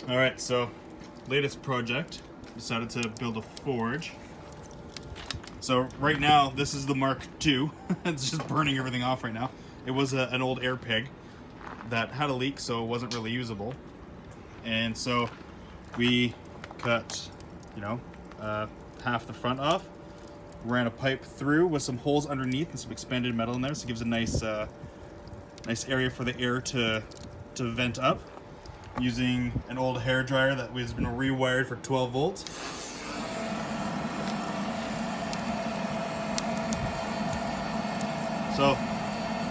Alright, so latest project. Decided to build a forge. So right now, this is the Mark II. It's just burning everything off right now. It was an old air pig that had a leak, so it wasn't really usable. And so we cut, half the front off. Ran a pipe through with some holes underneath and some expanded metal in there, so it gives a nice area for the air to vent up. Using an old hair dryer that has been rewired for 12 volts. So,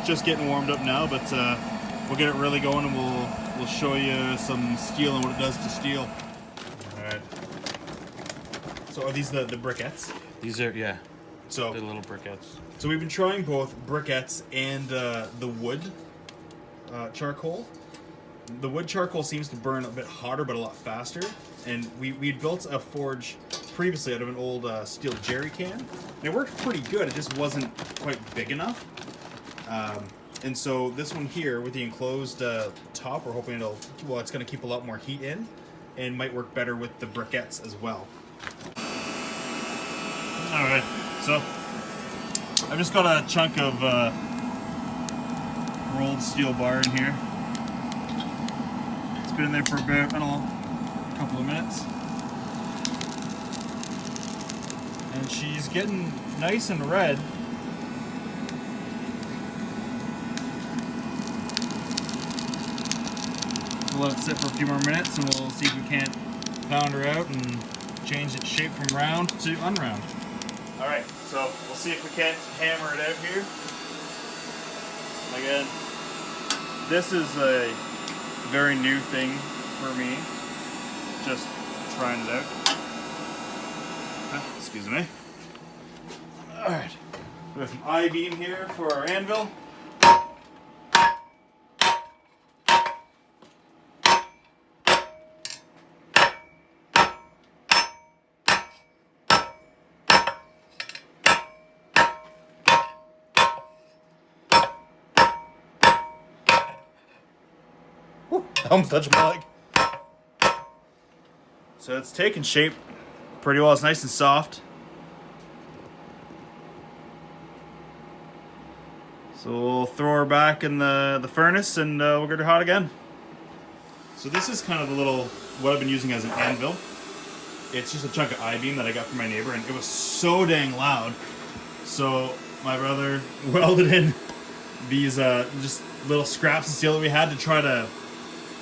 just getting warmed up now, but we'll get it really going and we'll show you some steel and what it does to steel. Alright. So are these the briquettes? These are, yeah, So they're little briquettes. So we've been trying both briquettes and the wood charcoal. The wood charcoal seems to burn a bit hotter but a lot faster. And we'd built a forge previously out of an old steel jerry can. And it worked pretty good, it just wasn't quite big enough. And so this one here with the enclosed top, we're hoping it's going to keep a lot more heat in and might work better with the briquettes as well. Alright, so I've just got a chunk of rolled steel bar in here. It's been in there for about, I don't know, a couple of minutes. And she's getting nice and red. We'll let it sit for a few more minutes and we'll see if we can't pound her out and change its shape from round to unround. Alright, so we'll see if we can't hammer it out here. Again, this is a very new thing for me. Just trying it out. Excuse me. Alright, we have some I-beam here for our anvil. Almost touched my leg. So it's taking shape pretty well. It's nice and soft. So we'll throw her back in the furnace and we'll get her hot again. So this is kind of the little, what I've been using as an anvil. It's just a chunk of I-beam that I got from my neighbor and it was so dang loud. So my brother welded in these just little scraps of steel that we had to try to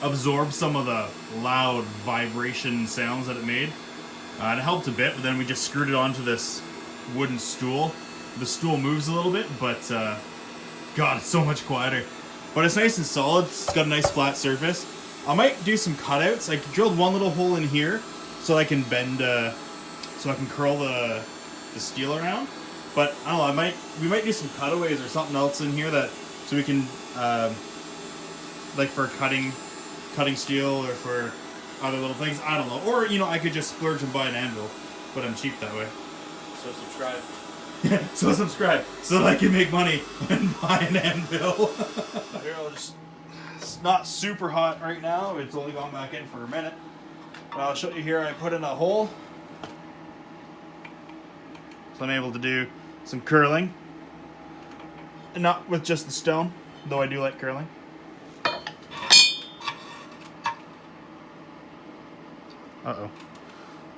absorb some of the loud vibration sounds that it made. And it helped a bit, but then we just screwed it onto this wooden stool. The stool moves a little bit, but God, it's so much quieter. But it's nice and solid. It's got a nice flat surface. I might do some cutouts. I drilled one little hole in here so I can bend, so I can curl the steel around. But I don't know. We might do some cutaways or something else in here so we can, like for cutting steel or for other little things. I don't know. Or I could just splurge and buy an anvil, but I'm cheap that way. So subscribe. So subscribe so that I can make money and buy an anvil. Here, it's not super hot right now. It's only gone back in for a minute. But I'll show you here. I put in a hole. So I'm able to do some curling. And not with just the stone, though I do like curling. Uh-oh.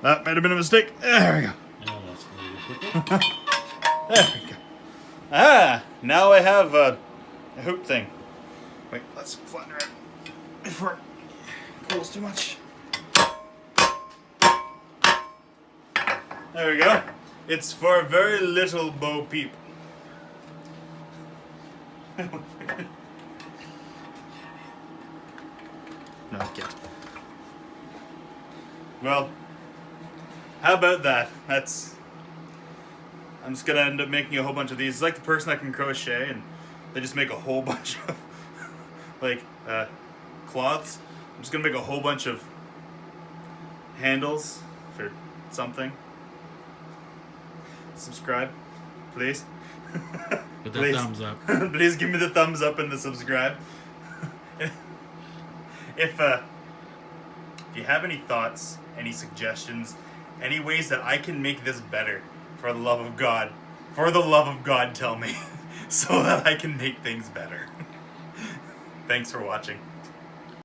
That might have been a mistake. There we go. Oh, that's gonna be quicker. There we go. Ah, now I have a hoop thing. Wait, let's flatten it out before it cools too much. There we go. It's for a very little Bo Peep. No, I can't. Well, how about that? I'm just gonna end up making a whole bunch of these. It's like the person that can crochet and they just make a whole bunch of cloths. I'm just gonna make a whole bunch of handles for something. Subscribe, please. Put that Please. thumbs up. Please give me the thumbs up and the subscribe. If If you have any thoughts, any suggestions, any ways that I can make this better, for the love of God, tell me, so that I can make things better. Thanks for watching.